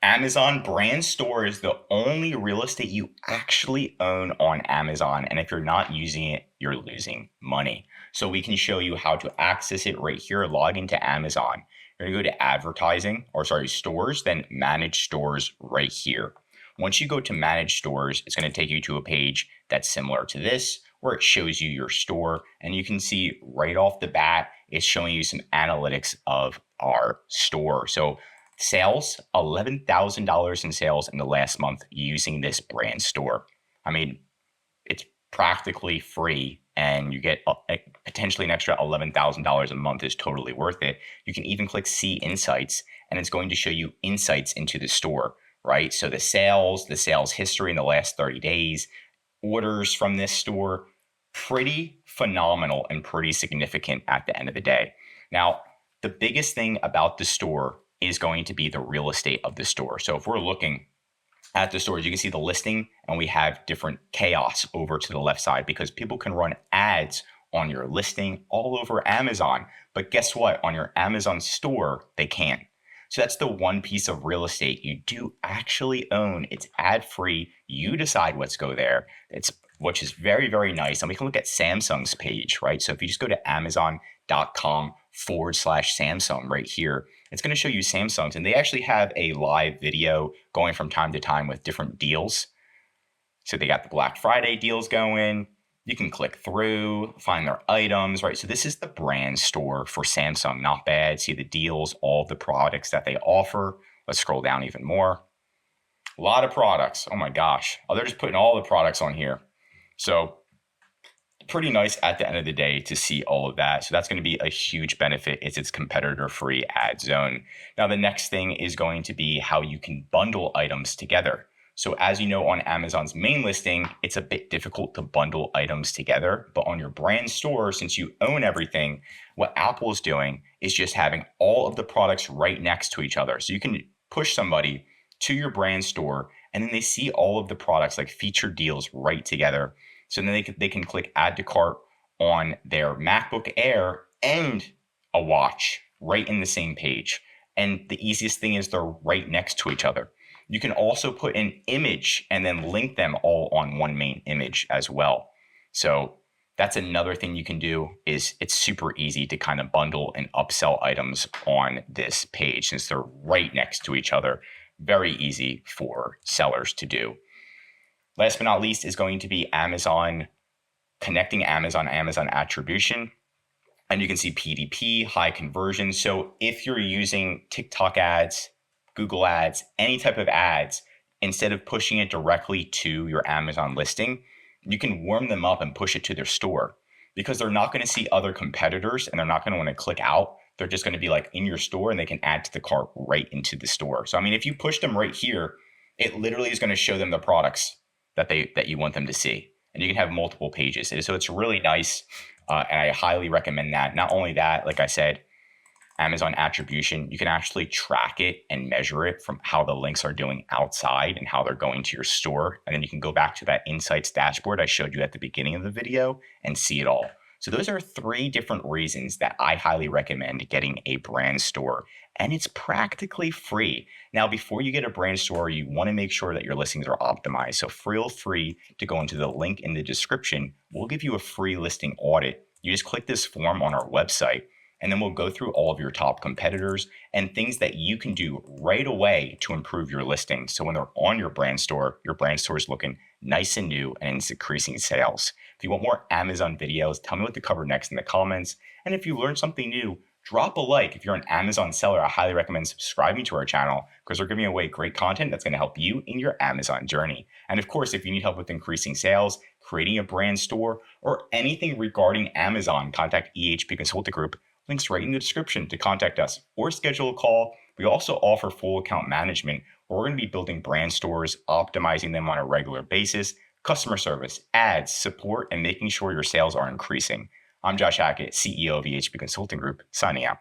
Amazon brand store is the only real estate you actually own on Amazon. And if you're not using it, you're losing money. So we can show you how to access it right here. Log into Amazon. You're going to go to advertising, or sorry, stores, then manage stores right here. Once you go to manage stores, it's going to take you to a page that's similar to this, where it shows you your store. And you can see right off the bat, it's showing you some analytics of our store. So sales, $11,000 in sales in the last month using this brand store. I mean, it's practically free, and you get potentially an extra $11,000 a month is totally worth it. You can even click see insights, and it's going to show you insights into the store, right? So the sales history in the last 30 days, orders from this store, pretty phenomenal and pretty significant at the end of the day. Now, the biggest thing about the store is going to be the real estate of the store. So if we're looking at the stores, you can see the listing, and we have different chaos over to the left side because people can run ads on your listing all over Amazon. But guess what? On your Amazon store, they can't. So that's the one piece of real estate you do actually own. It's ad free. You decide what's go there. Which is very, very nice. And we can look at Samsung's page, right? So if you just go to amazon.com/Samsung right here, it's going to show you Samsung's, and they actually have a live video going from time to time with different deals. So they got the Black Friday deals going. You can click through, find their items, right? So this is the brand store for Samsung. Not bad. See the deals, all the products that they offer. Let's scroll down even more. A lot of products. Oh my gosh. Oh, they're just putting all the products on here. So pretty nice at the end of the day to see all of that. So that's going to be a huge benefit. It's competitor-free ad zone. Now, the next thing is going to be how you can bundle items together. So as you know, on Amazon's main listing, it's a bit difficult to bundle items together. But on your brand store, since you own everything, what Apple is doing is just having all of the products right next to each other. So you can push somebody to your brand store, and then they see all of the products like featured deals right together. So then they can click add to cart on their MacBook Air and a watch right in the same page. And the easiest thing is they're right next to each other. You can also put an image and then link them all on one main image as well. So that's another thing you can do. Is it's super easy to kind of bundle and upsell items on this page since they're right next to each other. Very easy for sellers to do. Last but not least is going to be Amazon, connecting Amazon Attribution. And you can see PDP, high conversion. So if you're using TikTok ads, Google ads, any type of ads, instead of pushing it directly to your Amazon listing, you can warm them up and push it to their store, because they're not going to see other competitors and they're not going to want to click out. They're just going to be like in your store, and they can add to the cart right into the store. So, I mean, if you push them right here, it literally is going to show them the products that you want them to see. And you can have multiple pages. So it's really nice. And I highly recommend that. Not only that, like I said, Amazon Attribution, you can actually track it and measure it from how the links are doing outside and how they're going to your store. And then you can go back to that insights dashboard I showed you at the beginning of the video and see it all. So those are 3 different reasons that I highly recommend getting a brand store, and it's practically free. Now, before you get a brand store, you want to make sure that your listings are optimized. So feel free to go into the link in the description. We'll give you a free listing audit. You just click this form on our website, and then we'll go through all of your top competitors and things that you can do right away to improve your listings. So when they're on your brand store is looking nice and new and it's increasing sales. If you want more Amazon videos, tell me what to cover next in the comments. And if you learned something new, drop a like. If you're an Amazon seller, I highly recommend subscribing to our channel, because we're giving away great content that's going to help you in your Amazon journey. And of course, if you need help with increasing sales, creating a brand store, or anything regarding Amazon, contact EHP Consulting Group. Links right in the description to contact us or schedule a call. We also offer full account management, where we're going to be building brand stores, optimizing them on a regular basis, customer service, ads, support, and making sure your sales are increasing. I'm Josh Hackett, CEO of EHP Consulting Group, signing out.